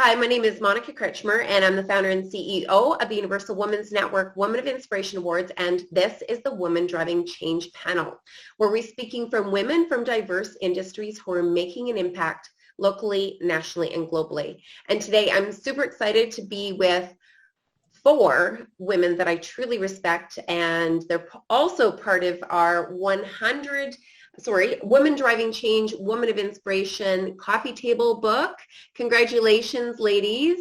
Hi, my name is Monica Kretschmer, and I'm the founder and CEO of the Universal Women's Network Women of Inspiration Awards, and this is the Women Driving Change panel, where we're speaking from women from diverse industries who are making an impact locally, nationally, and globally. And today I'm super excited to be with 4 women that I truly respect, and they're also part of our Women Driving Change, Women of Inspiration coffee table book. Congratulations, ladies.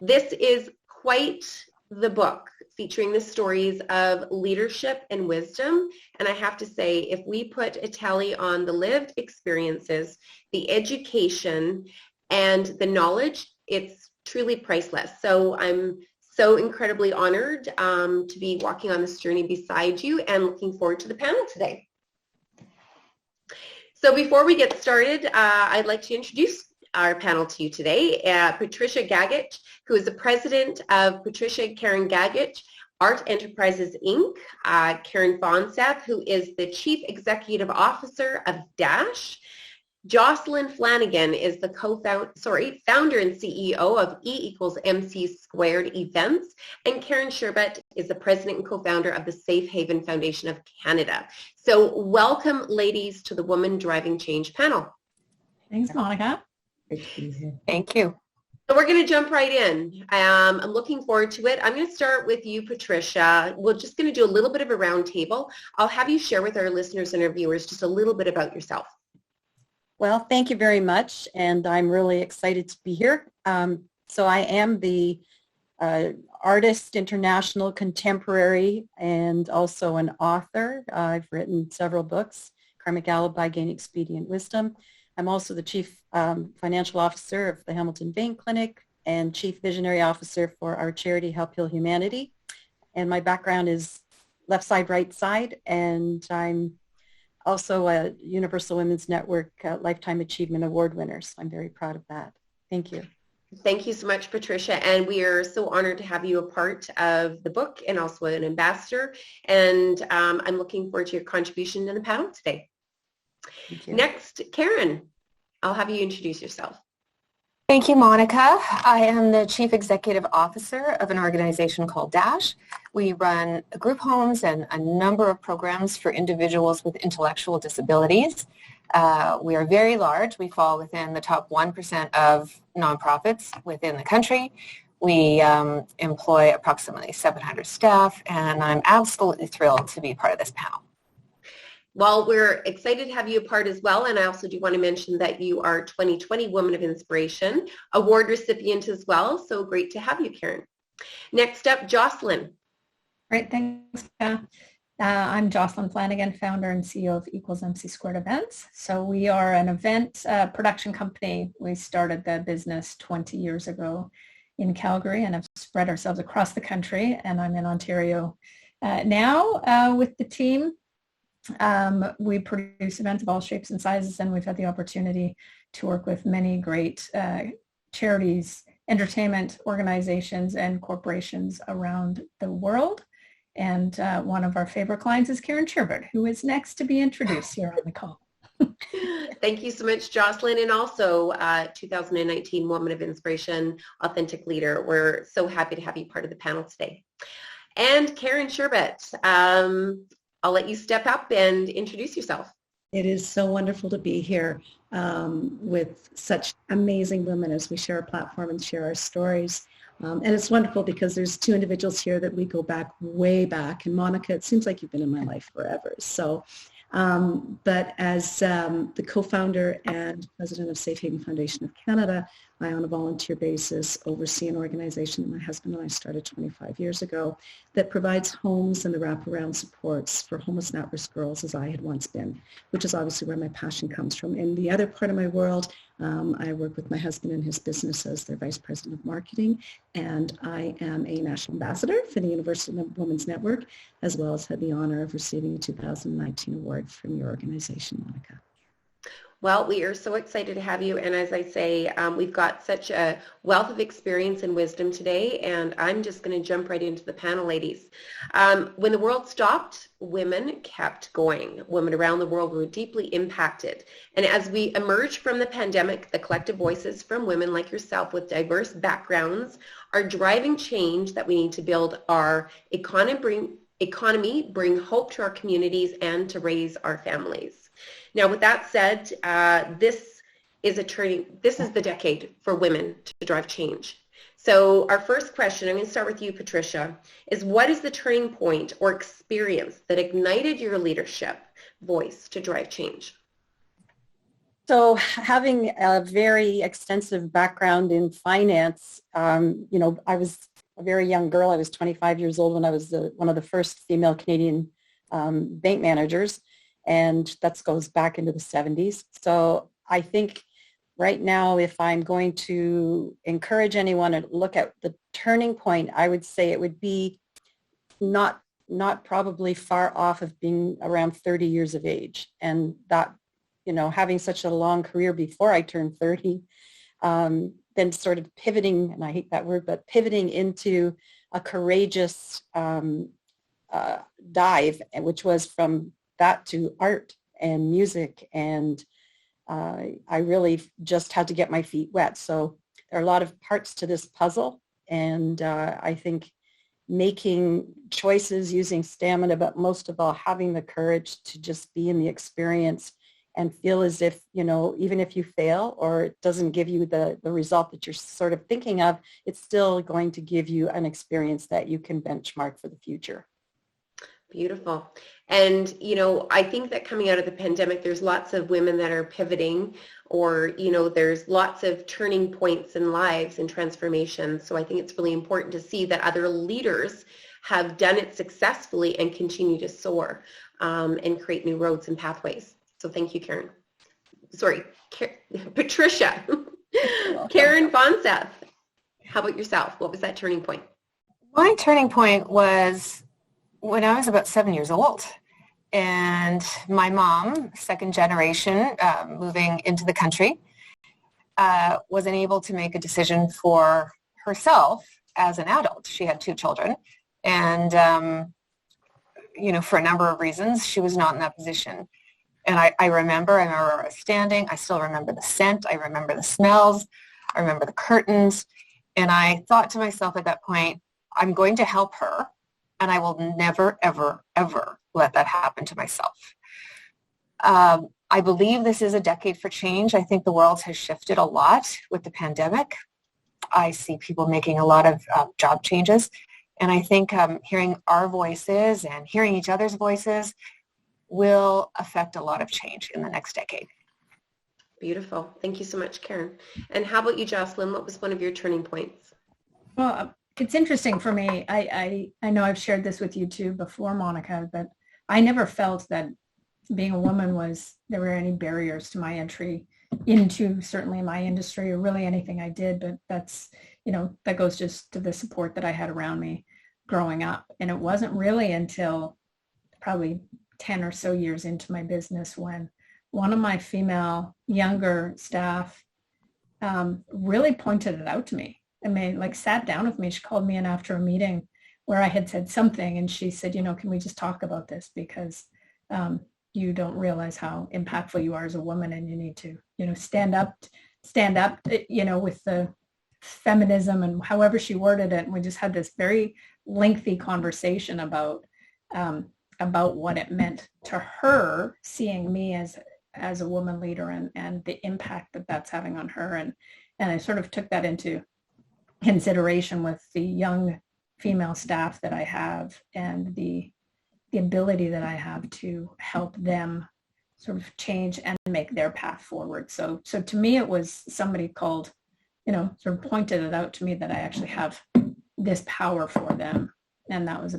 This is quite the book featuring the stories of leadership and wisdom. And I have to say, if we put a tally on the lived experiences, the education, and the knowledge, it's truly priceless. So I'm so incredibly honored to be walking on this journey beside you and looking forward to the panel today. So before we get started, I'd like to introduce our panel to you today. Patricia Gagic, who is the president of Patricia Karen Gagic Art Enterprises, Inc. Karen Fonseth, who is the chief executive officer of DASCH. Jocelyn Flanagan is the founder and CEO of E=MC² events, and Karen Sherbut is the president and co-founder of the Safe Haven Foundation of Canada. So welcome, ladies, to the Women Driving Change panel. Thanks, Monica. Thank you. So we're going to jump right in. I'm looking forward to it. I'm going to start with you, Patricia. We're just going to do a little bit of a roundtable. I'll have you share with our listeners and our viewers just a little bit about yourself. Well, thank you very much, and I'm really excited to be here. So I am the artist, international, contemporary, and also an author. I've written several books, Karmic Alibi, Gain Expedient Wisdom. I'm also the chief financial officer of the Hamilton Vein Clinic and chief visionary officer for our charity Help Heal Humanity. And my background is left side, right side, and I'm also a Universal Women's Network Lifetime Achievement Award winner. So I'm very proud of that. Thank you. Thank you so much, Patricia. And we are so honored to have you a part of the book and also an ambassador. And I'm looking forward to your contribution in the panel today. Thank you. Next, Karen, I'll have you introduce yourself. Thank you, Monica. I am the Chief Executive Officer of an organization called DASCH. We run group homes and a number of programs for individuals with intellectual disabilities. We are very large. We fall within the top 1% of nonprofits within the country. We employ approximately 700 staff, and I'm absolutely thrilled to be part of this panel. Well, we're excited to have you a part as well, and I also do want to mention that you are 2020 Woman of Inspiration Award recipient as well, so great to have you, Karen. Next up, Jocelyn. Great, thanks. I'm Jocelyn Flanagan, founder and CEO of =MC² Events. So we are an event production company. We started the business 20 years ago in Calgary and have spread ourselves across the country, and I'm in Ontario now with the team. We produce events of all shapes and sizes, and we've had the opportunity to work with many great charities, entertainment organizations, and corporations around the world. And one of our favorite clients is Karen Sherbut, who is next to be introduced here on the call. Thank you so much, Jocelyn, and also 2019 Woman of Inspiration Authentic Leader. We're so happy to have you part of the panel today. And Karen Sherbut, I'll let you step up and introduce yourself. It is so wonderful to be here with such amazing women as we share our platform and share our stories. And it's wonderful because there's 2 individuals here that we go back way back. And Monica, it seems like you've been in my life forever. So, but as the co-founder and president of Safe Haven Foundation of Canada, I, on a volunteer basis, oversee an organization that my husband and I started 25 years ago that provides homes and the wraparound supports for homeless and at-risk girls, as I had once been, which is obviously where my passion comes from. In the other part of my world, I work with my husband in his business as their vice president of marketing, and I am a national ambassador for the Universal Women's Network, as well as had the honor of receiving a 2019 award from your organization, Monica. Well, we are so excited to have you, and as I say, we've got such a wealth of experience and wisdom today, and I'm just going to jump right into the panel, ladies. When the world stopped, women kept going. Women around the world were deeply impacted, and as we emerge from the pandemic, the collective voices from women like yourself with diverse backgrounds are driving change that we need to build our economy, bring hope to our communities, and to raise our families. Now, with that said, this is the decade for women to drive change. So our first question, I'm going to start with you, Patricia, is what is the turning point or experience that ignited your leadership voice to drive change? So having a very extensive background in finance, I was a very young girl. I was 25 years old when I was one of the first female Canadian bank managers. And that goes back into the 70s. So I think right now, if I'm going to encourage anyone to look at the turning point, I would say it would be not probably far off of being around 30 years of age. And that, having such a long career before I turned 30, then sort of pivoting, and I hate that word, but pivoting into a courageous dive, which was from that to art and music, and I really just had to get my feet wet. So there are a lot of parts to this puzzle, and I think making choices using stamina, but most of all having the courage to just be in the experience and feel as if, even if you fail or it doesn't give you the result that you're sort of thinking of, it's still going to give you an experience that you can benchmark for the future. Beautiful. And, I think that coming out of the pandemic, there's lots of women that are pivoting, or, there's lots of turning points in lives and transformations. So I think it's really important to see that other leaders have done it successfully and continue to soar and create new roads and pathways. So thank you, Karen. Patricia. Karen Fonseth. How about yourself? What was that turning point? My turning point was when I was about 7 years old, and my mom, second generation, moving into the country, wasn't able to make a decision for herself as an adult. She had 2 children, and for a number of reasons, she was not in that position. And I remember standing. I still remember the scent. I remember the smells. I remember the curtains. And I thought to myself at that point, I'm going to help her, and I will never, ever, ever let that happen to myself. I believe this is a decade for change. I think the world has shifted a lot with the pandemic. I see people making a lot of job changes. And I think hearing our voices and hearing each other's voices will affect a lot of change in the next decade. Beautiful. Thank you so much, Karen. And how about you, Jocelyn? What was one of your turning points? Well, it's interesting for me. I know I've shared this with you too before, Monica, but I never felt that being a woman there were any barriers to my entry into certainly my industry or really anything I did. But that's, that goes just to the support that I had around me growing up. And it wasn't really until probably 10 or so years into my business when one of my female younger staff really pointed it out to me. I mean, sat down with me. She called me in after a meeting where I had said something, and she said, can we just talk about this, because you don't realize how impactful you are as a woman, and you need to, stand up, with the feminism, and however she worded it. And we just had this very lengthy conversation about what it meant to her, seeing me as a woman leader and the impact that that's having on her. And I sort of took that into consideration with the young female staff that I have and the ability that I have to help them sort of change and make their path forward. So to me, it was somebody called, sort of pointed it out to me that I actually have this power for them. And that was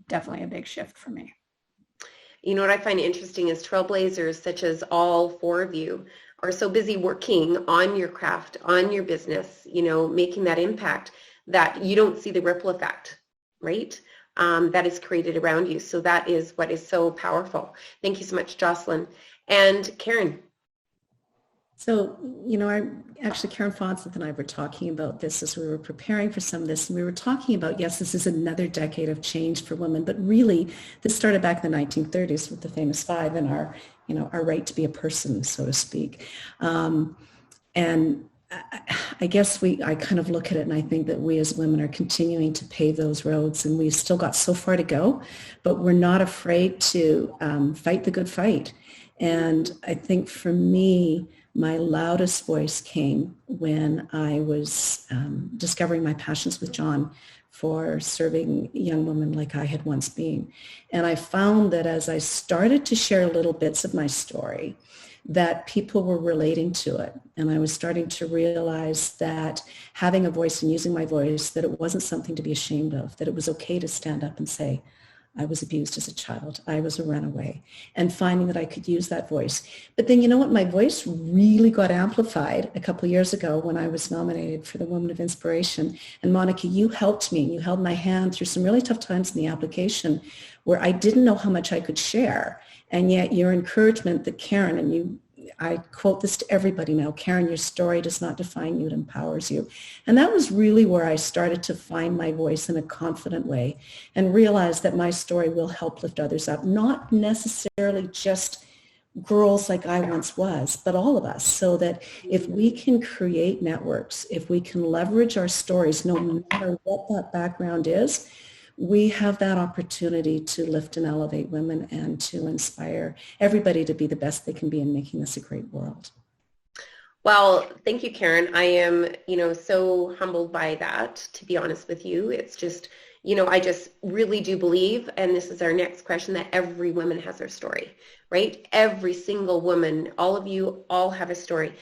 definitely a big shift for me. What I find interesting is trailblazers such as all 4 of you are so busy working on your craft, on your business, making that impact that you don't see the ripple effect, right? That is created around you. So that is what is so powerful. Thank you so much, Jocelyn. And Karen. So, actually Karen Fonseth and I were talking about this as we were preparing for some of this, and we were talking about, yes, this is another decade of change for women, but really this started back in the 1930s with the famous five and our right to be a person, so to speak. And I guess I kind of look at it and I think that we as women are continuing to pave those roads, and we've still got so far to go, but we're not afraid to fight the good fight. And I think for me, my loudest voice came when I was discovering my passions with John for serving young women like I had once been. And I found that as I started to share little bits of my story, that people were relating to it. And I was starting to realize that having a voice and using my voice, that it wasn't something to be ashamed of, that it was okay to stand up and say, I was abused as a child. I was a runaway, and finding that I could use that voice. But then, you know what? My voice really got amplified a couple of years ago when I was nominated for the Woman of Inspiration. And Monica, you helped me. You held my hand through some really tough times in the application where I didn't know how much I could share. And yet your encouragement that Karen, and I quote this to everybody now, Karen, your story does not define you, it empowers you. And that was really where I started to find my voice in a confident way and realize that my story will help lift others up, not necessarily just girls like I once was, but all of us, so that if we can create networks, if we can leverage our stories, no matter what that background is, we have that opportunity to lift and elevate women and to inspire everybody to be the best they can be in making this a great world. Well, thank you, Karen. I am, so humbled by that, to be honest with you. It's just, I just really do believe, and this is our next question, that every woman has her story, right? Every single woman, all of you, all have a story.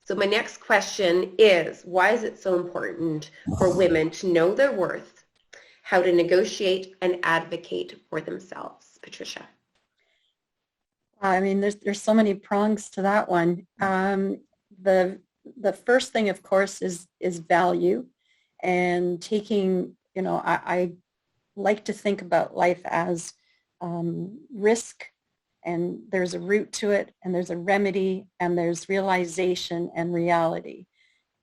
So my next question is, why is it so important for women to know their worth, how to negotiate and advocate for themselves? Patricia. I mean, there's so many prongs to that one. The first thing, of course, is value, and taking, I like to think about life as risk, and there's a root to it, and there's a remedy, and there's realization and reality.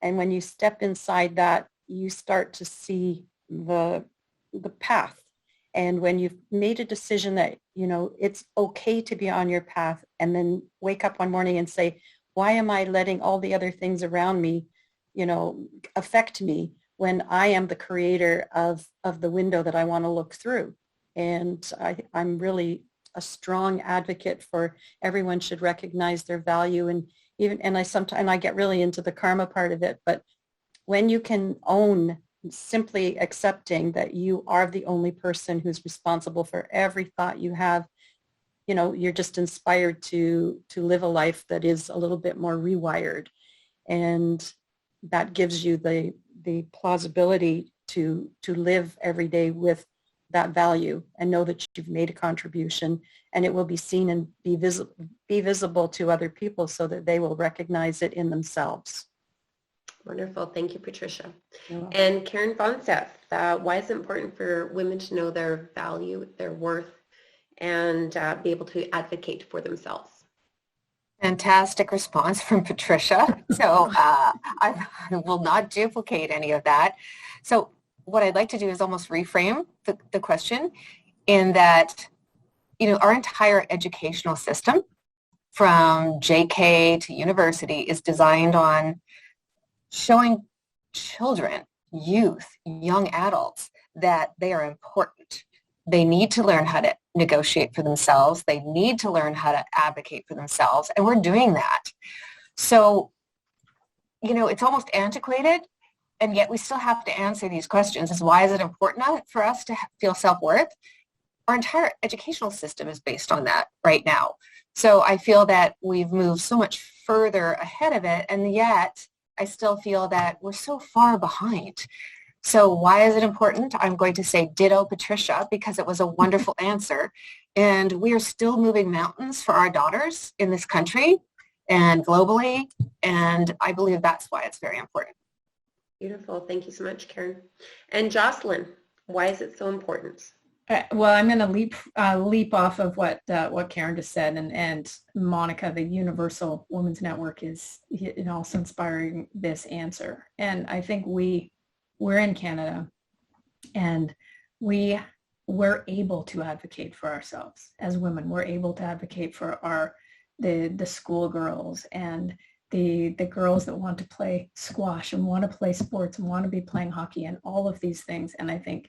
And when you step inside that, you start to see the path. And when you've made a decision that, it's okay to be on your path, and then wake up one morning and say, why am I letting all the other things around me, affect me when I am the creator of the window that I want to look through? And I'm really a strong advocate for everyone should recognize their value. And I get really into the karma part of it, but when you can own simply accepting that you are the only person who's responsible for every thought you have, you're just inspired to live a life that is a little bit more rewired. And that gives you the plausibility to live every day with that value and know that you've made a contribution, and it will be seen and be visible to other people so that they will recognize it in themselves. Wonderful. Thank you, Patricia. And Karen Fonseth, why is it important for women to know their value, their worth, and be able to advocate for themselves? Fantastic response from Patricia. So I will not duplicate any of that. So what I'd like to do is almost reframe the question in that, our entire educational system from JK to university is designed on showing children, youth, young adults that they are important. They need to learn how to negotiate for themselves. They need to learn how to advocate for themselves, and we're doing that. So, it's almost antiquated, and yet we still have to answer these questions. Why is it important for us to feel self-worth? Our entire educational system is based on that right now. So I feel that we've moved so much further ahead of it, and yet I still feel that we're so far behind. So why is it important? I'm going to say ditto Patricia, because it was a wonderful answer. And we are still moving mountains for our daughters in this country and globally. And I believe that's why it's very important. Beautiful. Thank you so much, Karen. And Jocelyn, why is it so important? Well, I'm going to leap off of what Karen just said, and Monica, the Universal Women's Network, is also inspiring this answer. And I think we're in Canada, and we're able to advocate for ourselves as women. We're able to advocate for the schoolgirls and the girls that want to play squash and want to play sports and want to be playing hockey and all of these things. And I think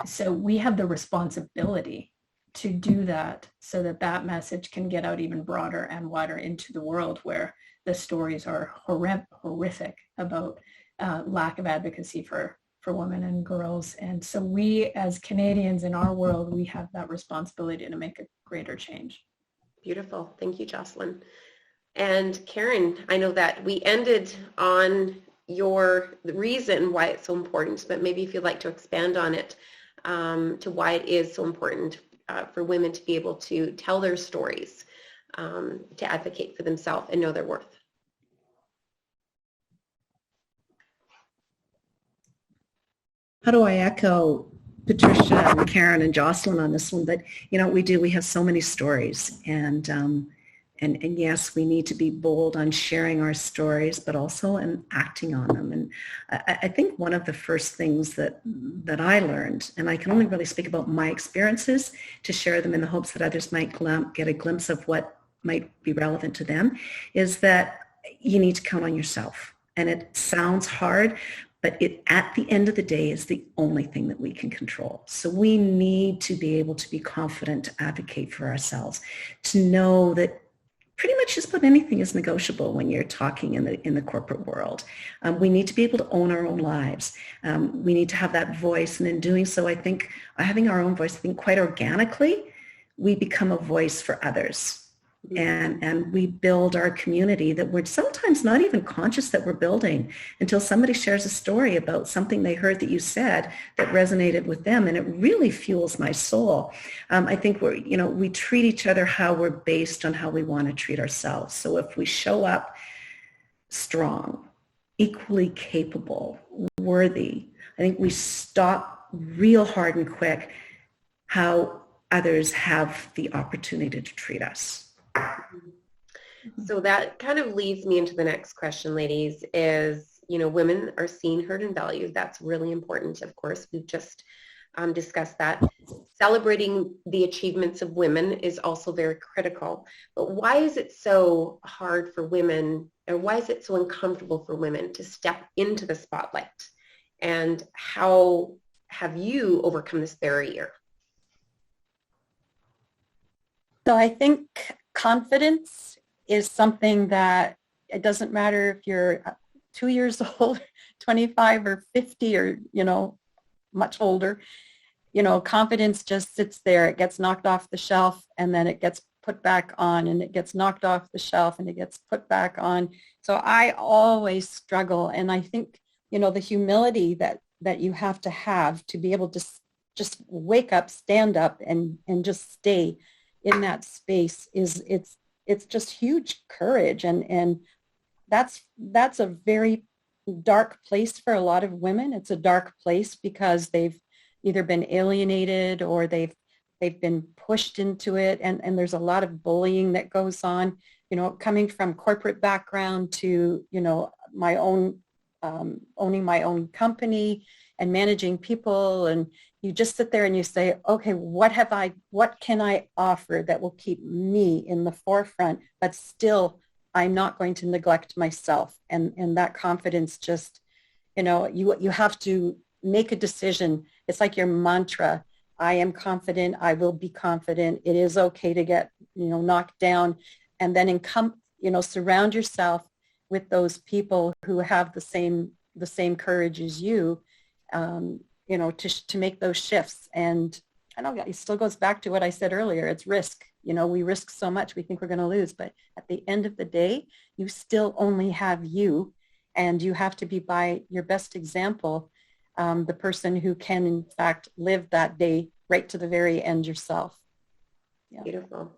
so we have the responsibility to do that so that message can get out even broader and wider into the world, where the stories are horrific about lack of advocacy for women and girls. And so we, as Canadians in our world, we have that responsibility to make a greater change. Beautiful. Thank you, Jocelyn. And Karen, I know that we ended on the reason why it's so important, but maybe if you'd like to expand on it, to why it is so important for women to be able to tell their stories, to advocate for themselves and know their worth. How do I echo Patricia and Karen and Jocelyn on this one? But we have so many stories, and yes, we need to be bold on sharing our stories, but also in acting on them. And I think one of the first things that I learned, and I can only really speak about my experiences to share them in the hopes that others might get a glimpse of what might be relevant to them, is that you need to count on yourself. And it sounds hard, but it, at the end of the day, is the only thing that we can control. So we need to be able to be confident to advocate for ourselves, to know that pretty much just about anything is negotiable when you're talking in the corporate world. We need to be able to own our own lives. We need to have that voice, and in doing so, I think having our own voice, I think quite organically, we become a voice for others. And we build our community that we're sometimes not even conscious that we're building until somebody shares a story about something they heard that you said that resonated with them, and it really fuels my soul. I think we treat each other how we're based on how we want to treat ourselves. So if we show up strong, equally capable, worthy, I think we stop real hard and quick how others have the opportunity to treat us. So that kind of leads me into the next question, ladies, is, women are seen, heard, and valued. That's really important. Of course, we've just discussed that. Celebrating the achievements of women is also very critical. But why is it so hard for women, or why is it so uncomfortable for women to step into the spotlight? And how have you overcome this barrier? So I think confidence is something that it doesn't matter if you're 2 years old, 25 or 50 or, much older, confidence just sits there. It gets knocked off the shelf, and then it gets put back on, and it gets knocked off the shelf, and it gets put back on. So I always struggle. And I think, the humility that you have to be able to just wake up, stand up, and just stay in that space it's just huge courage, and that's a very dark place for a lot of women. It's a dark place because they've either been alienated or they've been pushed into it, and there's a lot of bullying that goes on, coming from corporate background to my own owning my own company and managing people, and you just sit there and you say, okay, what can I offer that will keep me in the forefront, but still I'm not going to neglect myself. And that confidence just, you have to make a decision. It's like your mantra. I am confident. I will be confident. It is okay to get, knocked down, and then surround yourself with those people who have the same courage as you. To make those shifts. And I know it still goes back to what I said earlier. It's risk. We risk so much. We think we're going to lose. But at the end of the day, you still only have you. And you have to be, by your best example, the person who can, in fact, live that day right to the very end yourself. Yeah. Beautiful.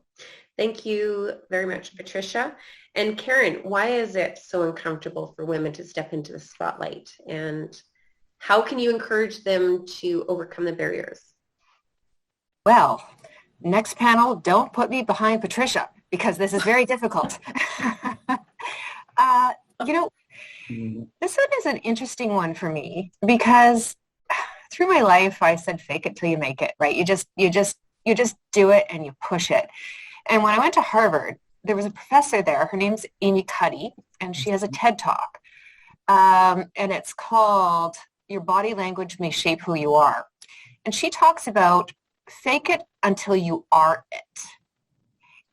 Thank you very much, Patricia. And Karen, why is it so uncomfortable for women to step into the spotlight? And how can you encourage them to overcome the barriers? Well, next panel, don't put me behind Patricia because this is very difficult. You know, this one is an interesting one for me because through my life, I said, fake it till you make it, right? You just do it and you push it. And when I went to Harvard, there was a professor there. Her name's Amy Cuddy, and she has a TED Talk. And it's called Your Body Language May Shape Who You Are. And she talks about fake it until you are it,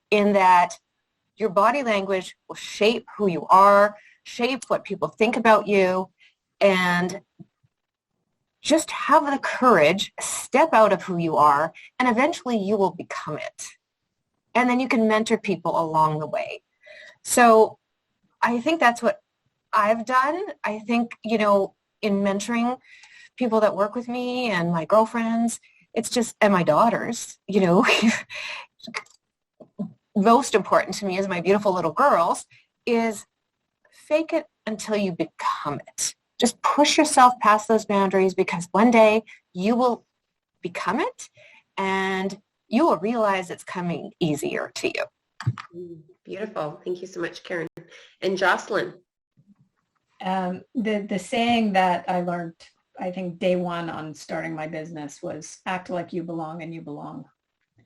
in that your body language will shape who you are, shape what people think about you, and just have the courage, step out of who you are, and eventually you will become it. And then you can mentor people along the way. So I think that's what I've done. I think, you know, in mentoring people that work with me and my girlfriends, it's just, and my daughters, you know, most important to me is my beautiful little girls, is fake it until you become it. Just push yourself past those boundaries because one day you will become it and you will realize it's coming easier to you. Beautiful. Thank you so much, Karen. And Jocelyn? The saying that I learned, I think, day one on starting my business was act like you belong and you belong.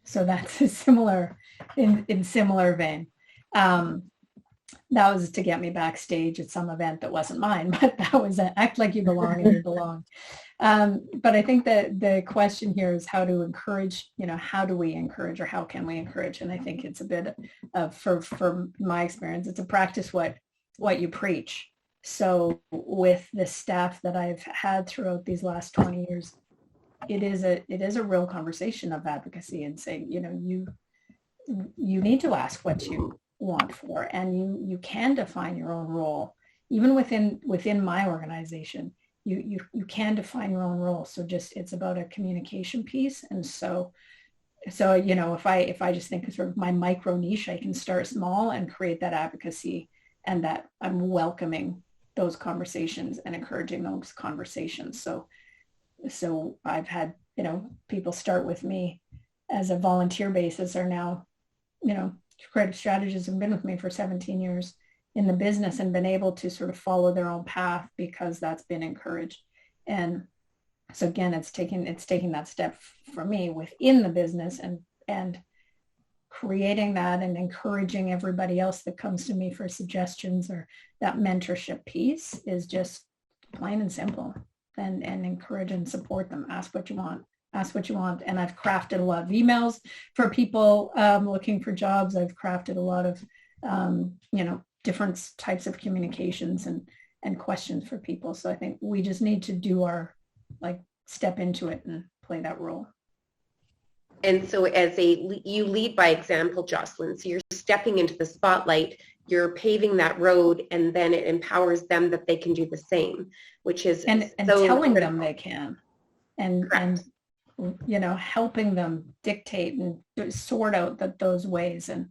So that's a similar, in similar vein. That was to get me backstage at some event that wasn't mine, but that was act like you belong and you belong. But I think that the question here is how to encourage, you know, how do we encourage or how can we encourage? And I think it's a bit of, for my experience, it's a practice what you preach. So with the staff that I've had throughout these last 20 years, it is a real conversation of advocacy and saying, you know, you need to ask what you want for, and you can define your own role. Even within my organization, you can define your own role. So just, it's about a communication piece. And so you know, if I just think of sort of my micro niche, I can start small and create that advocacy, and that I'm welcoming those conversations and encouraging those conversations. So I've had, you know, people start with me as a volunteer basis, are now, you know, creative strategists have been with me for 17 years in the business and been able to sort of follow their own path because that's been encouraged. And so again, it's taking that step for me within the business and creating that and encouraging everybody else that comes to me for suggestions, or that mentorship piece is just plain and simple, and encourage and support them. Ask what you want. And I've crafted a lot of emails for people looking for jobs. I've crafted a lot of, you know, different types of communications and questions for people. So I think we just need to do our, like, step into it and play that role. And so you lead by example, Jocelyn. So you're stepping into the spotlight, you're paving that road, and then it empowers them that they can do the same, which is and so telling critical. them they can, and you know, helping them dictate and sort out those ways. And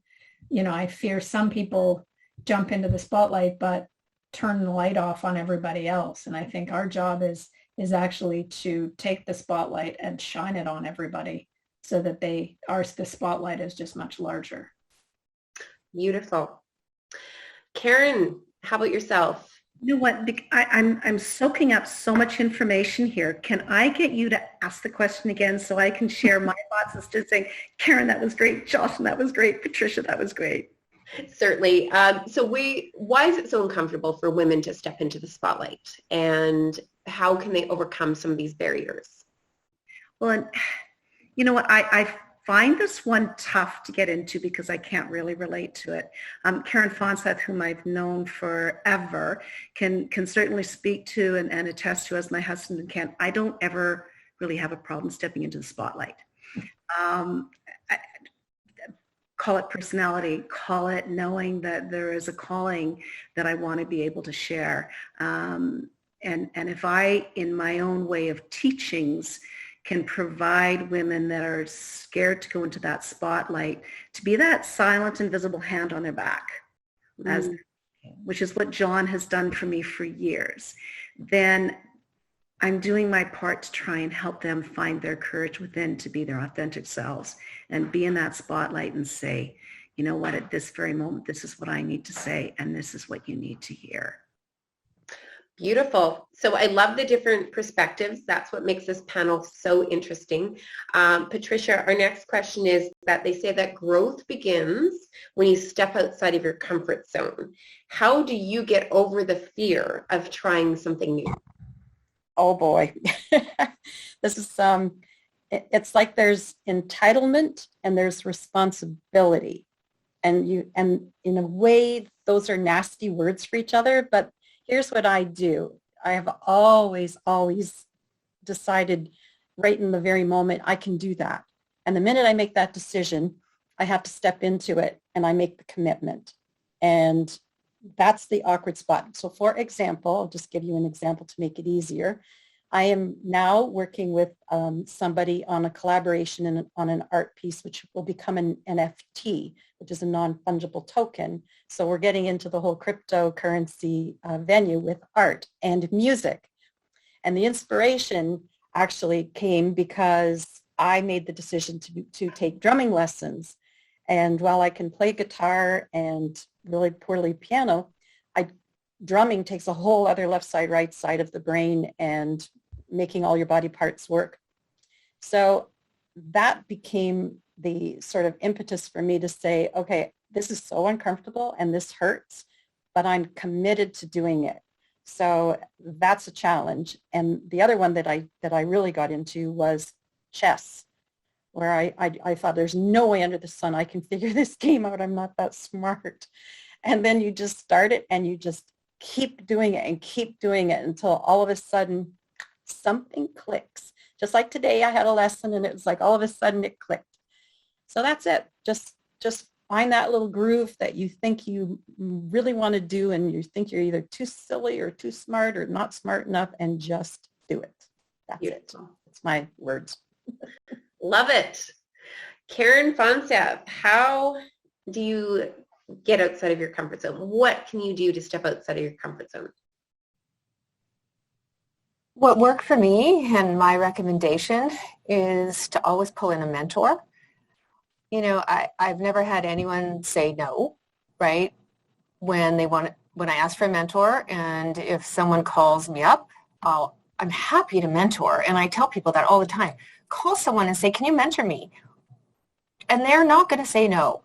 you know, I fear some people jump into the spotlight but turn the light off on everybody else. And I think our job is actually to take the spotlight and shine it on everybody, so that the spotlight is just much larger. Beautiful. Karen, how about yourself? You know what? I'm soaking up so much information here. Can I get you to ask the question again so I can share my thoughts instead of saying, Karen, that was great. Jocelyn, that was great. Patricia, that was great. Certainly. Why is it so uncomfortable for women to step into the spotlight, and how can they overcome some of these barriers? Well, and you know what, I find this one tough to get into because I can't really relate to it. Karen Fonseth, whom I've known forever, can certainly speak to and attest to, as my husband can. I don't ever really have a problem stepping into the spotlight. Call it personality, call it knowing that there is a calling that I want to be able to share. And if I, in my own way of teachings, can provide women that are scared to go into that spotlight to be that silent, invisible hand on their back, which is what John has done for me for years, then I'm doing my part to try and help them find their courage within to be their authentic selves and be in that spotlight and say, you know what, at this very moment, this is what I need to say, and this is what you need to hear. Beautiful. So I love the different perspectives. That's what makes this panel so interesting. Patricia, our next question is that they say that growth begins when you step outside of your comfort zone. How do you get over the fear of trying something new? Oh boy. This is it's like there's entitlement and there's responsibility. And in a way, those are nasty words for each other, but here's what I do. I have always decided right in the very moment I can do that. And the minute I make that decision, I have to step into it and I make the commitment. And that's the awkward spot. So for example, I'll just give you an example to make it easier. I am now working with somebody on a collaboration on an art piece, which will become an NFT, which is a non-fungible token. So we're getting into the whole cryptocurrency venue with art and music. And the inspiration actually came because I made the decision to take drumming lessons. And while I can play guitar and really poorly piano, drumming takes a whole other left side, right side of the brain and making all your body parts work. So that became the sort of impetus for me to say, okay, this is so uncomfortable and this hurts, but I'm committed to doing it. So that's a challenge. And the other one that I really got into was chess, where I thought there's no way under the sun I can figure this game out. I'm not that smart. And then you just start it and you just keep doing it and keep doing it until all of a sudden something clicks. Just like today I had a lesson and it was like all of a sudden it clicked. So that's it. Just find that little groove that you think you really want to do and you think you're either too silly or too smart or not smart enough and just do it. That's Beautiful. It. It's my words. Love it. Karen Fonseth, how do you get outside of your comfort zone? What can you do to step outside of your comfort zone? What worked for me and my recommendation is to always pull in a mentor. You know, I've never had anyone say no, right? When I ask for a mentor, and if someone calls me up, I'm happy to mentor. And I tell people that all the time. Call someone and say, can you mentor me? And they're not going to say no.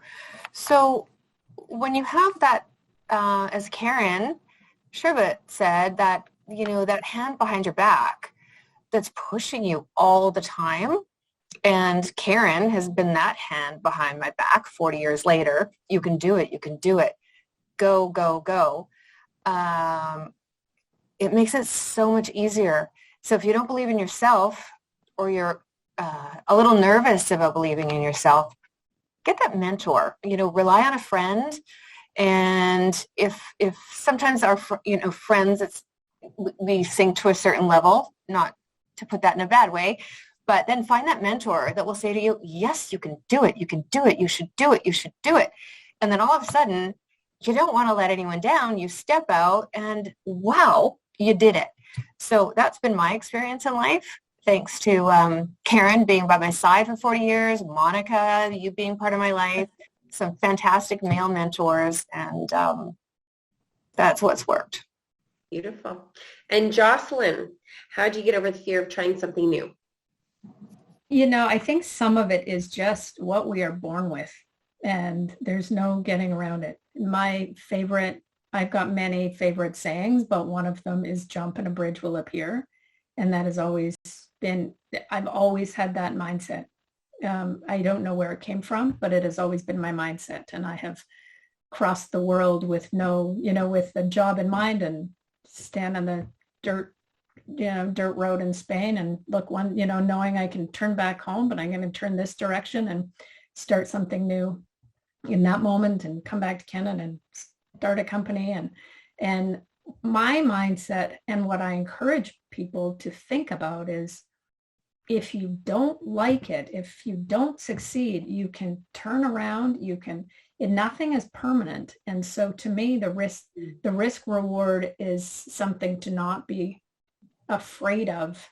So when you have that, as Karen Sherbut said, that, you know, that hand behind your back that's pushing you all the time, and Karen has been that hand behind my back 40 years later. You can do it. You can do it. Go, go, go. It makes it so much easier. So if you don't believe in yourself, or you're a little nervous about believing in yourself, get that mentor. You know, rely on a friend. And if sometimes our friends, we sink to a certain level, not to put that in a bad way, but then find that mentor that will say to you, yes, you can do it. You can do it. You should do it. You should do it. And then all of a sudden, you don't want to let anyone down. You step out and wow, you did it. So that's been my experience in life. Thanks to Karen being by my side for 40 years, Monica, you being part of my life, some fantastic male mentors, and that's what's worked. Beautiful. And Jocelyn, how do you get over the fear of trying something new? You know, I think some of it is just what we are born with, and there's no getting around it. I've got many favorite sayings, but one of them is jump and a bridge will appear. And that has always been, I've always had that mindset. I don't know where it came from, but it has always been my mindset. And I have crossed the world with with a job in mind and stand on the dirt road in Spain and look knowing I can turn back home, but I'm going to turn this direction and start something new in that moment and come back to Canada and start a company. And my mindset and what I encourage people to think about is, if you don't like it, if you don't succeed, you can turn around, nothing is permanent. And so to me, the risk reward is something to not be afraid of,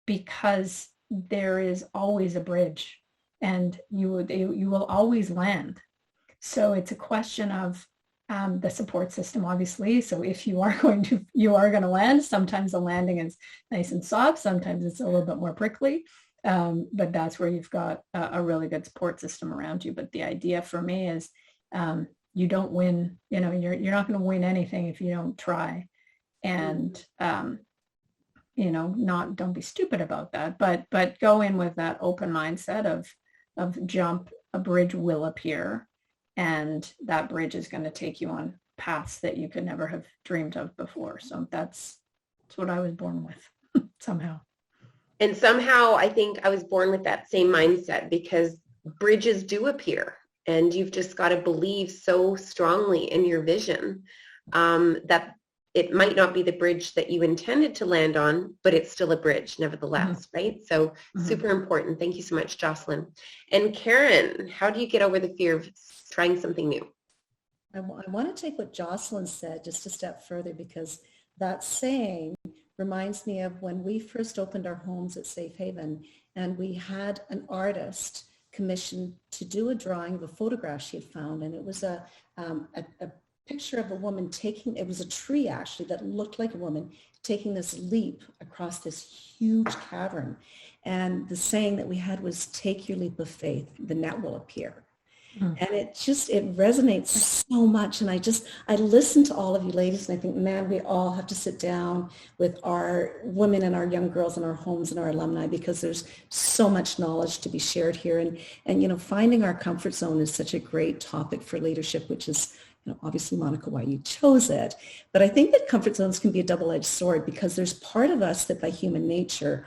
because there is always a bridge and you will always land. So it's a question of the support system, obviously. So if you are going to land, sometimes the landing is nice and soft, sometimes it's a little bit more prickly, but that's where you've got a really good support system around you. But the idea for me is you don't win, you're not going to win anything if you don't try. And don't be stupid about that, but go in with that open mindset of jump, a bridge will appear, and that bridge is going to take you on paths that you could never have dreamed of before. So that's what I was born with somehow. And somehow I think I was born with that same mindset, because bridges do appear, and you've just got to believe so strongly in your vision that it might not be the bridge that you intended to land on, but it's still a bridge nevertheless, right? So super important. Thank you so much, Jocelyn. And Karen, how do you get over the fear of trying something new? I want to take what Jocelyn said just a step further, because that saying reminds me of when we first opened our homes at Safe Haven, and we had an artist commissioned to do a drawing of a photograph she had found, and it was a picture of a woman taking, it was a tree actually that looked like a woman taking this leap across this huge cavern. And the saying that we had was, take your leap of faith, the net will appear. And it resonates so much. And I listen to all of you ladies, and I think, man, we all have to sit down with our women and our young girls in our homes and our alumni, because there's so much knowledge to be shared here. And finding our comfort zone is such a great topic for leadership, which is, obviously, Monica, why you chose it. But I think that comfort zones can be a double-edged sword, because there's part of us that by human nature,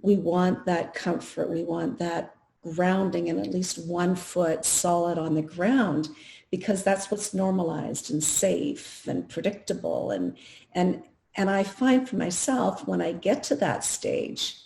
we want that comfort. We want that grounding, and at least 1 foot solid on the ground, because that's what's normalized and safe and predictable. And I find for myself, when I get to that stage,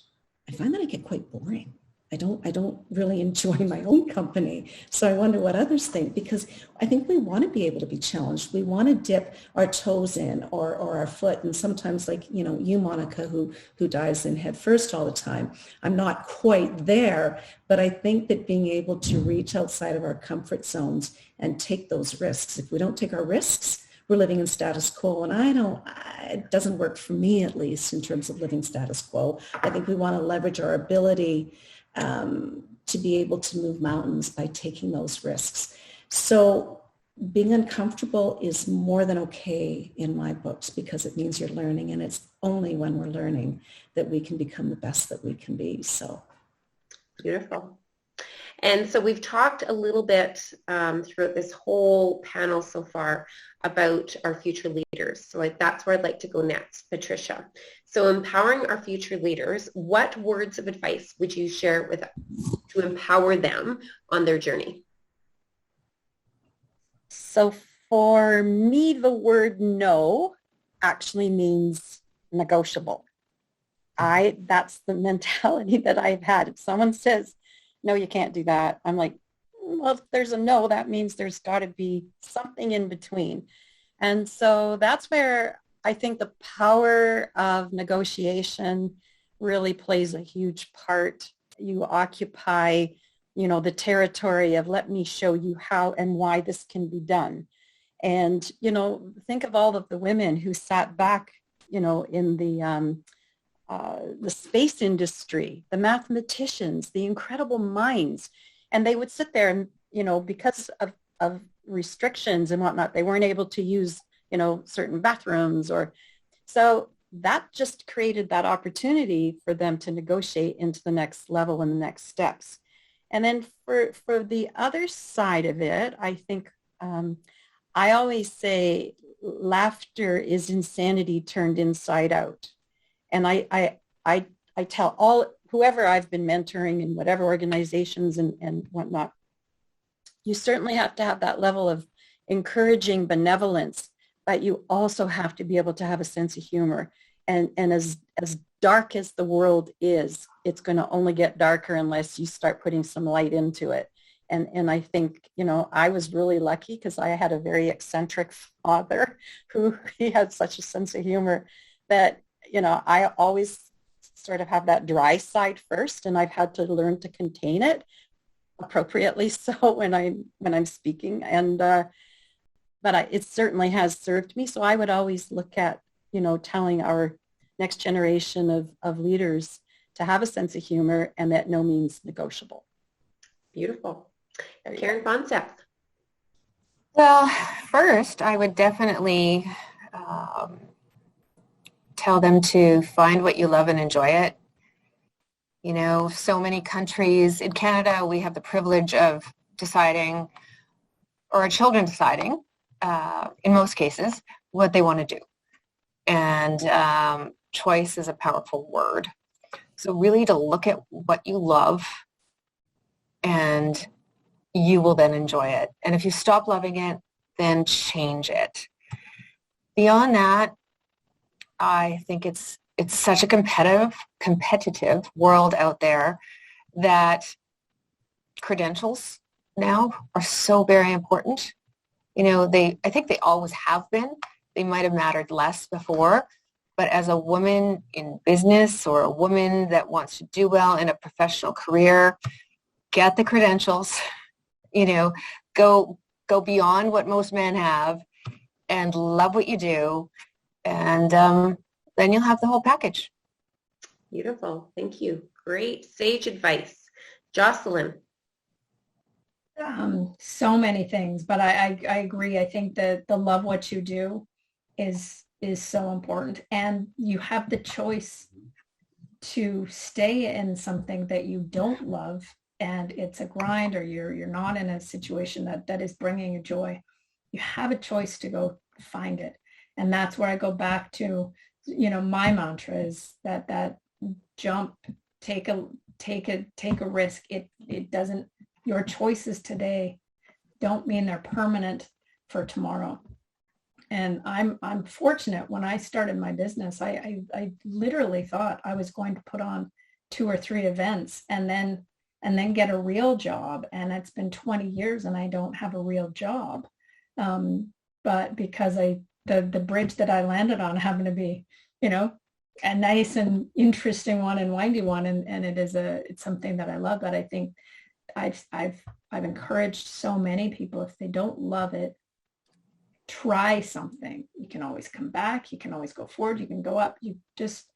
I find that I get quite boring. I don't really enjoy my own company. So I wonder what others think, because I think we want to be able to be challenged. We want to dip our toes in or our foot. And sometimes, like, you, Monica, who dives in head first all the time. I'm not quite there, but I think that being able to reach outside of our comfort zones and take those risks. If we don't take our risks, we're living in status quo. And it doesn't work for me, at least, in terms of living status quo. I think we want to leverage our ability to be able to move mountains by taking those risks. So being uncomfortable is more than okay in my books, because it means you're learning, and it's only when we're learning that we can become the best that we can be. So beautiful. And so we've talked a little bit throughout this whole panel so far about our future leaders. So that's where I'd like to go next, Patricia. So empowering our future leaders, what words of advice would you share with us to empower them on their journey? So for me, the word no actually means negotiable. That's the mentality that I've had. If someone says, no, you can't do that, I'm like, well, if there's a no, that means there's got to be something in between. And so that's where I think the power of negotiation really plays a huge part. You occupy, the territory of, let me show you how and why this can be done. And, think of all of the women who sat back, in the space industry, the mathematicians, the incredible minds, and they would sit there and, because of restrictions and whatnot, they weren't able to use, certain bathrooms, so that just created that opportunity for them to negotiate into the next level and the next steps. And then for the other side of it, I think I always say laughter is insanity turned inside out. And I tell whoever I've been mentoring in whatever organizations and whatnot, you certainly have to have that level of encouraging benevolence, but you also have to be able to have a sense of humor. And as dark as the world is, it's going to only get darker unless you start putting some light into it. And I think, I was really lucky because I had a very eccentric father he had such a sense of humor that, I always sort of have that dry side first, and I've had to learn to contain it appropriately so when I'm speaking. And but it certainly has served me. So I would always look at, telling our next generation of leaders to have a sense of humor, and that no means negotiable. Beautiful. Karen Fonseth. Well, first, I would definitely tell them to find what you love and enjoy it. So many countries, in Canada, we have the privilege of deciding, or our children deciding, in most cases, what they want to do. And choice is a powerful word. So really to look at what you love, and you will then enjoy it. And if you stop loving it, then change it. Beyond that, I think it's such a competitive world out there that credentials now are so very important. I think they always have been. They might have mattered less before, but as a woman in business or a woman that wants to do well in a professional career, get the credentials, go beyond what most men have and love what you do, and then you'll have the whole package. Beautiful. Thank you. Great sage advice. Jocelyn. So many things, but I agree. I think that the love what you do is so important, and you have the choice to stay in something that you don't love and it's a grind, or you're not in a situation that is bringing you joy. You have a choice to go find it. And that's where I go back to, my mantra is that jump, take a risk. It doesn't, your choices today don't mean they're permanent for tomorrow. And I'm fortunate. When I started my business, I literally thought I was going to put on 2 or 3 events and then get a real job. And it's been 20 years and I don't have a real job. But because the bridge that I landed on happened to be, a nice and interesting one and windy one. And it's something that I love. But I think I've encouraged so many people, if they don't love it, try something. You can always come back. You can always go forward. You can go up. You just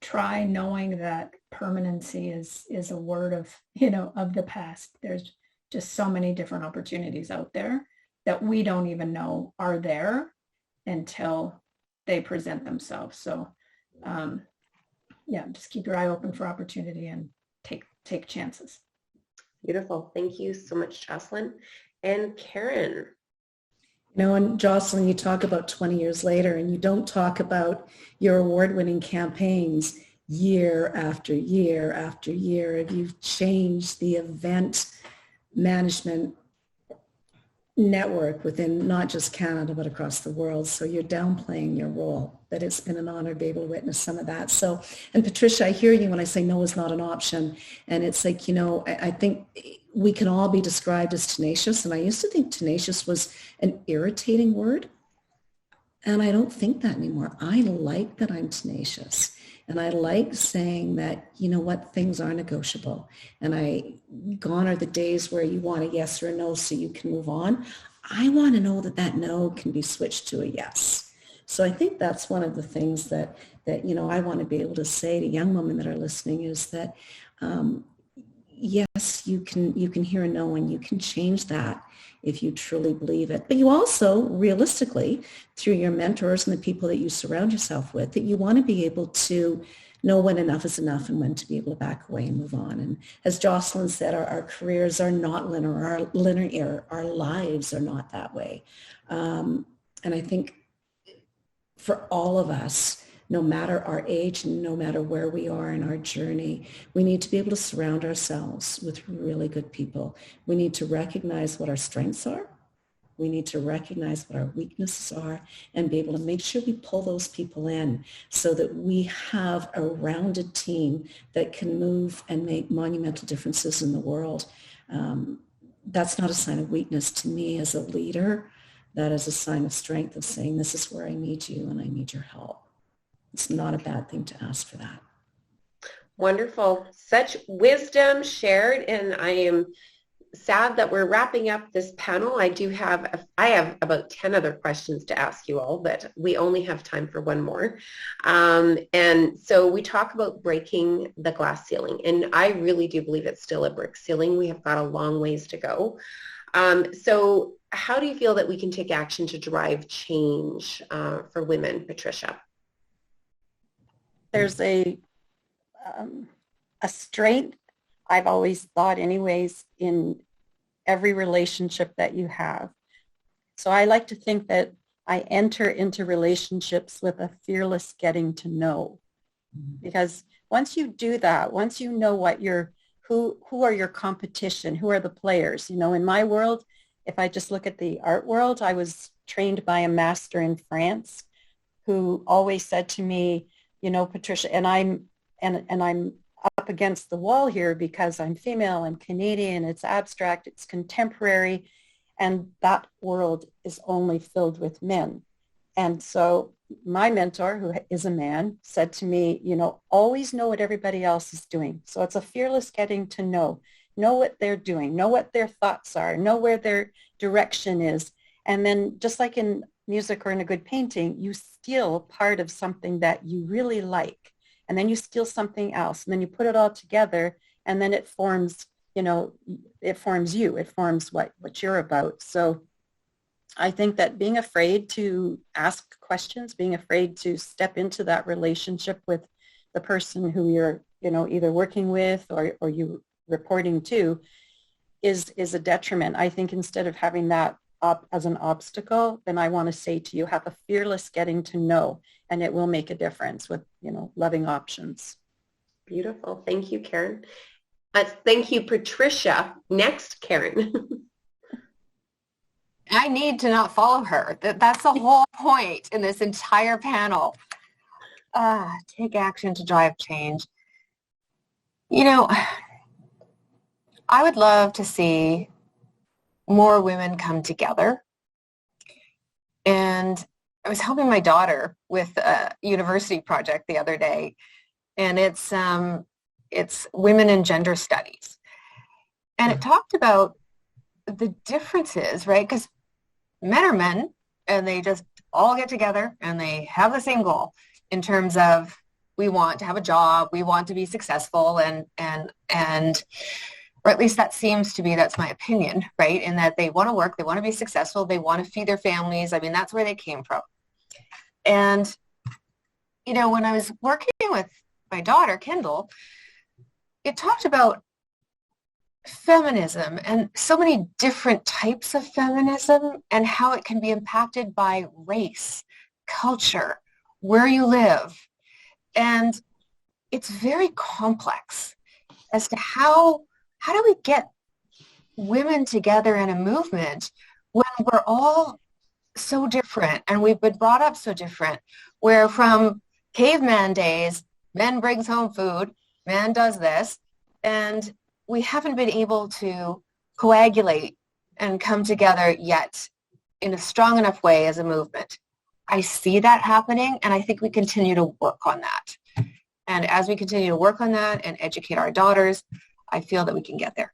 try, knowing that permanency is a word of the past. There's just so many different opportunities out there that we don't even know are there until they present themselves. So just keep your eye open for opportunity and take chances. Beautiful. Thank you so much, Jocelyn. And Karen. And Jocelyn, you talk about 20 years later, and you don't talk about your award-winning campaigns year after year after year. You've changed the event management network within not just Canada, but across the world. So you're downplaying your role, but it's been an honor to be able to witness some of that. So, and Patricia, I hear you when I say no is not an option. And it's like, I think we can all be described as tenacious. And I used to think tenacious was an irritating word. And I don't think that anymore. I like that I'm tenacious. And I like saying that, things are negotiable. And gone are the days where you want a yes or a no so you can move on. I want to know that no can be switched to a yes. So I think that's one of the things that I want to be able to say to young women that are listening is that, yes, you can hear a no, and you can change that if you truly believe it. But you also, realistically, through your mentors and the people that you surround yourself with, that you want to be able to know when enough is enough and when to be able to back away and move on. And as Jocelyn said, our careers are not linear. Our lives are not that way. And I think for all of us, no matter our age, no matter where we are in our journey, we need to be able to surround ourselves with really good people. We need to recognize what our strengths are. We need to recognize what our weaknesses are and be able to make sure we pull those people in so that we have a rounded team that can move and make monumental differences in the world. That's not a sign of weakness to me as a leader. That is a sign of strength, of saying, this is where I need you and I need your help. it's not a bad thing to ask for that. Wonderful. Such wisdom shared, and I am sad that we're wrapping up this panel. I have about 10 other questions to ask you all, but we only have time for one more. And so we talk about breaking the glass ceiling, and I really do believe it's still a brick ceiling. We have got a long ways to go. So how do you feel that we can take action to drive change for women, Patricia? There's a strength, I've always thought anyways, in every relationship that you have. So I like to think that I enter into relationships with a fearless getting to know. Because once you do that, once you know what who are your competition, who are the players, in my world, if I just look at the art world, I was trained by a master in France who always said to me, Patricia, and I'm up against the wall here because I'm female, I'm Canadian, it's abstract, it's contemporary, and that world is only filled with men. And so my mentor, who is a man, said to me, always know what everybody else is doing. So it's a fearless getting to know what they're doing, know what their thoughts are, know where their direction is. And then just like in music or in a good painting, you steal part of something that you really like. And then you steal something else, and then you put it all together, and then it forms, it forms you, it forms what you're about. So I think that being afraid to ask questions, being afraid to step into that relationship with the person who you're, either working with or you reporting to is a detriment. I think instead of having that up as an obstacle, then I want to say to you, have a fearless getting to know, and it will make a difference with, loving options. Beautiful. Thank you, Karen. Thank you, Patricia. Next, Karen. I need to not follow her. That's the whole point in this entire panel. Take action to drive change. I would love to see more women come together. And I was helping my daughter with a university project the other day, and it's women in gender studies. And it talked about the differences, right? Because men are men, and they just all get together and they have the same goal in terms of we want to have a job, we want to be successful, and or at least that's my opinion, right? In that they want to work, they want to be successful, they want to feed their families. I mean, that's where they came from. And, when I was working with my daughter, Kendall, it talked about feminism and so many different types of feminism and how it can be impacted by race, culture, where you live. And it's very complex as to how do we get women together in a movement when we're all so different and we've been brought up so different, where from caveman days, men brings home food, man does this, and we haven't been able to coagulate and come together yet in a strong enough way as a movement. I see that happening, and I think we continue to work on that. And as we continue to work on that and educate our daughters, I feel that we can get there.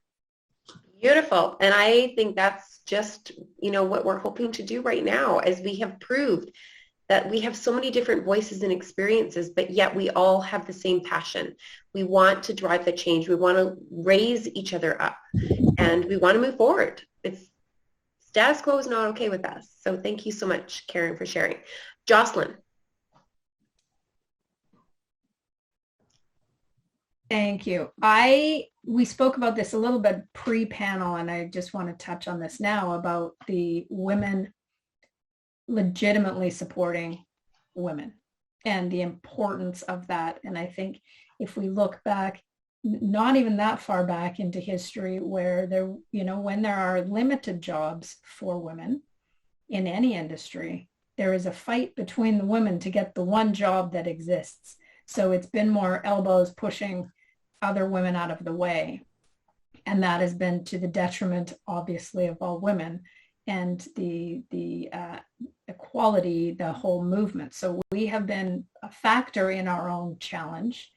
Beautiful. And I think that's just, what we're hoping to do right now, as we have proved that we have so many different voices and experiences, but yet we all have the same passion. We want to drive the change. We want to raise each other up, and we want to move forward. Status quo is not okay with us. So thank you so much, Karen, for sharing. Jocelyn. Thank you. We spoke about this a little bit pre-panel, and I just want to touch on this now about the women legitimately supporting women and the importance of that. And I think if we look back, not even that far back into history, where when there are limited jobs for women in any industry, there is a fight between the women to get the one job that exists. So it's been more elbows pushing other women out of the way. And that has been to the detriment, obviously, of all women. and the equality, the whole movement. So we have been a factor in our own challenge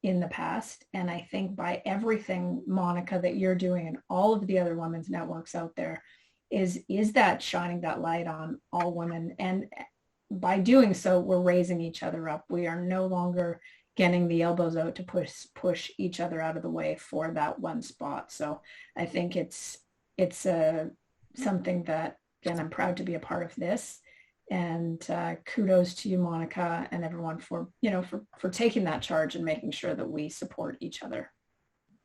in the past. And I think by everything, Monica, that you're doing and all of the other women's networks out there is that shining that light on all women. And by doing so, we're raising each other up. We are no longer getting the elbows out to push each other out of the way for that one spot. So I think it's something that, again, I'm proud to be a part of this. And kudos to you, Monica, and everyone for taking that charge and making sure that we support each other.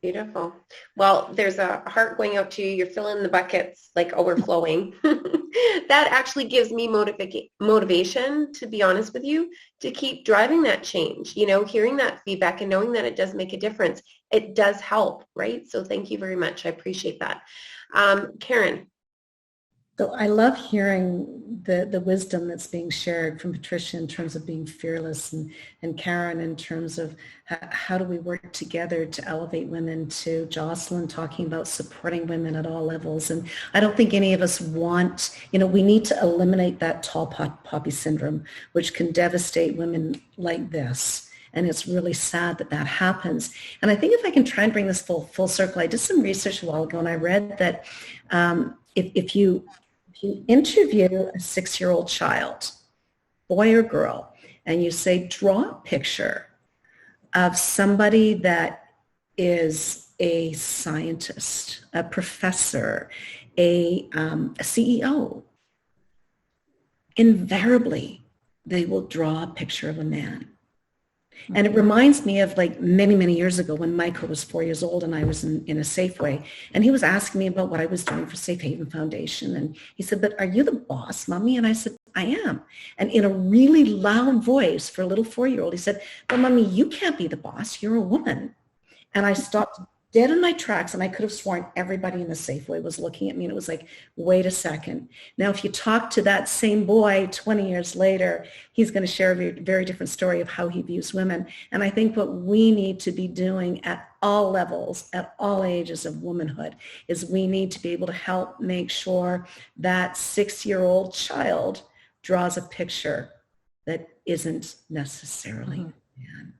Beautiful. Well, there's a heart going out to you. You're filling the buckets like overflowing. That actually gives me motivation, to be honest with you, to keep driving that change. Hearing that feedback and knowing that it does make a difference, it does help, right? So thank you very much. I appreciate that. Karen. So I love hearing the wisdom that's being shared from Patricia in terms of being fearless, and Karen in terms of how do we work together to elevate women, to Jocelyn talking about supporting women at all levels. And I don't think any of us want, we need to eliminate that tall poppy syndrome, which can devastate women like this. And it's really sad that that happens. And I think if I can try and bring this full circle, I did some research a while ago, and I read that if you interview a 6-year-old child, boy or girl, and you say, draw a picture of somebody that is a scientist, a professor, a CEO, invariably they will draw a picture of a man. And it reminds me of like many years ago when Michael was 4 years old and I was in a Safeway, and he was asking me about what I was doing for Safe Haven Foundation. And he said, but are you the boss, Mommy? And I said, I am. And in a really loud voice for a little 4-year-old, he said, but Mommy, you can't be the boss. You're a woman. And I stopped dead in my tracks, and I could have sworn everybody in the Safeway was looking at me, and it was like, wait a second. Now, if you talk to that same boy 20 years later, he's going to share a very different story of how he views women. And I think what we need to be doing at all levels, at all ages of womanhood, is we need to be able to help make sure that 6-year-old child draws a picture that isn't necessarily man.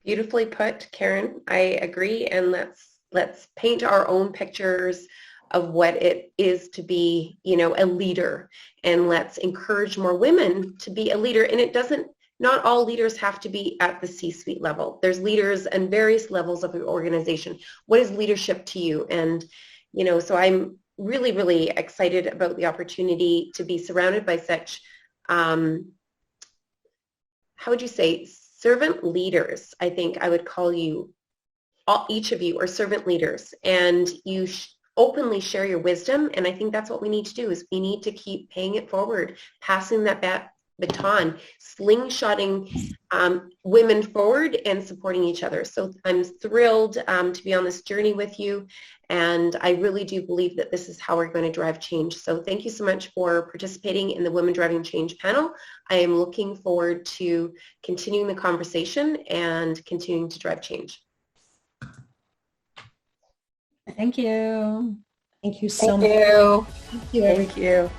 Beautifully put, Karen. I agree. And let's paint our own pictures of what it is to be, a leader. And let's encourage more women to be a leader. And not all leaders have to be at the C-suite level. There's leaders and various levels of your organization. What is leadership to you? And, so I'm really, really excited about the opportunity to be surrounded by such, how would you say, servant leaders. I think I would call you, each of you are servant leaders, and you openly share your wisdom. And I think that's what we need to do, is we need to keep paying it forward, passing that baton, slingshotting women forward and supporting each other. So I'm thrilled to be on this journey with you. And I really do believe that this is how we're going to drive change. So thank you so much for participating in the Women Driving Change panel. I am looking forward to continuing the conversation and continuing to drive change. Thank you. Thank you so much. Thank you. Thank you. Thank you.